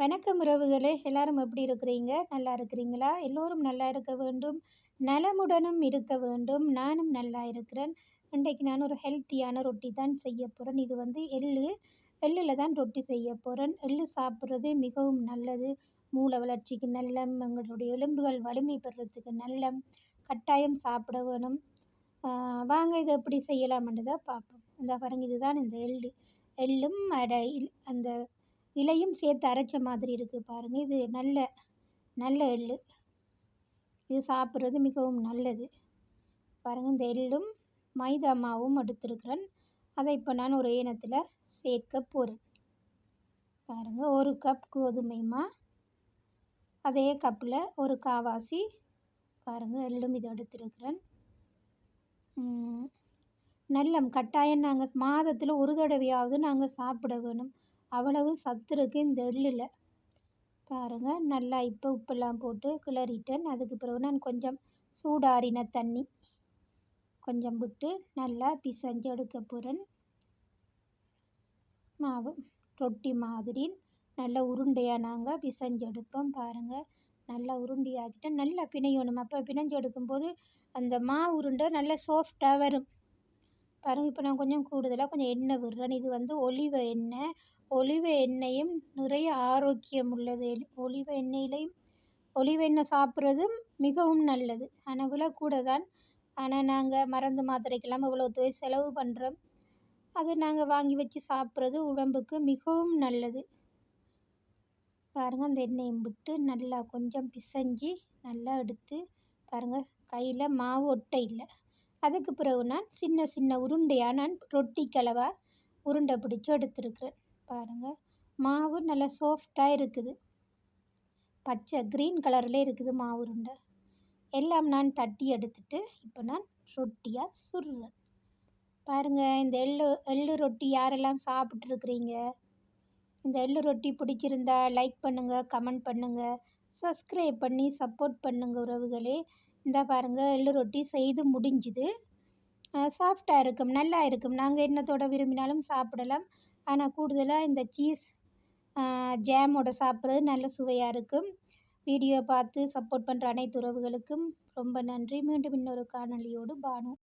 வணக்கம் உறவுகளே! எல்லாரும் எப்படி இருக்கிறீங்க? நல்லா இருக்கிறீங்களா? எல்லோரும் நல்லா இருக்க வேண்டும். நலமுடனும் இருக்க வேண்டும். நானும் நல்லா இருக்கிறேன். இன்றைக்கு நான் ஒரு ஹெல்த்தியான ரொட்டி தான் செய்ய போறேன். இது வந்து எள்ளுல தான் ரொட்டி செய்ய போறேன். எள்ளு சாப்பிட்றது மிகவும் நல்லது. மூளை வளர்ச்சிக்கு நல்லம், எங்களுடைய எலும்புகள் வலிமை பெறுறதுக்கு நல்லம். கட்டாயம் சாப்பிட வேணும். வாங்க இத எப்படி செய்யலாம்ன்றத பார்ப்போம். இந்தா பாருங்க இதுதான் இந்த எள்ளு. எள்ளும் அந்த இலையும் சேர்த்து அரைச்ச மாதிரி இருக்குது பாருங்க. இது நல்ல நல்ல எள்ளு. இது சாப்பிட்றது மிகவும் நல்லது. பாருங்க இந்த எள்ளும் மைதா மாவும் எடுத்திருக்கிறேன். அதை இப்போ நான் ஒரு ஏனத்தில் சேர்க்க போகிறேன். பாருங்க 1 கப் கோதுமை மா, அதே கப்பில் ஒரு காவாசி பாருங்க எள்ளும் இதை எடுத்திருக்கிறேன். நல்லம் கட்டாயம் நாங்கள் மாதத்தில் ஒரு தடவையாவது நாங்கள் சாப்பிட வேணும். அவ்வளவு சத்து இருக்குது இந்த எள்ளில். பாருங்கள் நல்லா இப்போ உப்பெல்லாம் போட்டு கிளறிட்டேன். அதுக்கு பிறகு நான் கொஞ்சம் சூடாறின தண்ணி கொஞ்சம் விட்டு நல்லா பிசைஞ்சு எடுக்க போகிறேன். மாவு ரொட்டி மாதிரி நல்ல உருண்டையாக நாங்கள் பிசைஞ்சு எடுப்போம். பாருங்கள் நல்லா உருண்டையாக்கிட்டு நல்லா பிணையணும். அப்போ பிணைஞ்சு எடுக்கும்போது அந்த மாவு உருண்டை நல்லா சாஃப்டாக வரும். பாருங்கள் இப்போ நான் கொஞ்சம் கூடுதலாக கொஞ்சம் எண்ணெய் விடுறேன். இது வந்து ஒலிவ எண்ணெய். ஒலிவ எண்ணெயும் நிறைய ஆரோக்கியம் உள்ளது. ஒலிவ எண்ணெய் சாப்பிட்றதும் மிகவும் நல்லது. ஆனால் விலை கூட தான். ஆனால் நாங்கள் மருந்து மாத்திரைக்கெல்லாம் இவ்வளோ தொகை செலவு பண்ணுறோம். அது நாங்கள் வாங்கி வச்சு சாப்பிட்றது உடம்புக்கு மிகவும் நல்லது. பாருங்கள் அந்த எண்ணெயும் விட்டு நல்லா கொஞ்சம் பிசைஞ்சு நல்லா எடுத்து பாருங்கள் கையில் மாவு ஒட்டை இல்லை. அதுக்கு பிறகு நான் சின்ன சின்ன உருண்டையாக நான் ரொட்டிக்களவா உருண்டை பிடிச்சி எடுத்துருக்கிறேன். பாருங்கள் மாவு நல்லா சாஃப்டாக இருக்குது. பச்சை க்ரீன் கலரில் இருக்குது மாவு உருண்டை. எல்லாம் நான் தட்டி எடுத்துட்டு இப்போ நான் ரொட்டியாக சுடுறேன். பாருங்கள் இந்த எள்ளு ரொட்டி யாரெல்லாம் சாப்பிட்ருக்குறீங்க? இந்த எள்ளு ரொட்டி பிடிச்சிருந்தா லைக் பண்ணுங்கள், கமெண்ட் பண்ணுங்கள், சப்ஸ்கிரைப் பண்ணி சப்போர்ட் பண்ணுங்கள் உறவுகளே. இந்த பாருங்கள் எள்ளு ரொட்டி செய்து முடிஞ்சுது. சாஃப்டாக இருக்கும், நல்லா இருக்கும். நாங்கள் என்னத்தோட விரும்பினாலும் சாப்பிடலாம். ஆனால் கூடுதலாக இந்த சீஸ் ஜாமோட சாப்பிட்றது நல்ல சுவையாக இருக்கும். வீடியோ பார்த்து சப்போர்ட் பண்ணுற அனைத்து உறவுகளுக்கும் ரொம்ப நன்றி. மீண்டும் இன்னொரு காணொளியோடு பானு.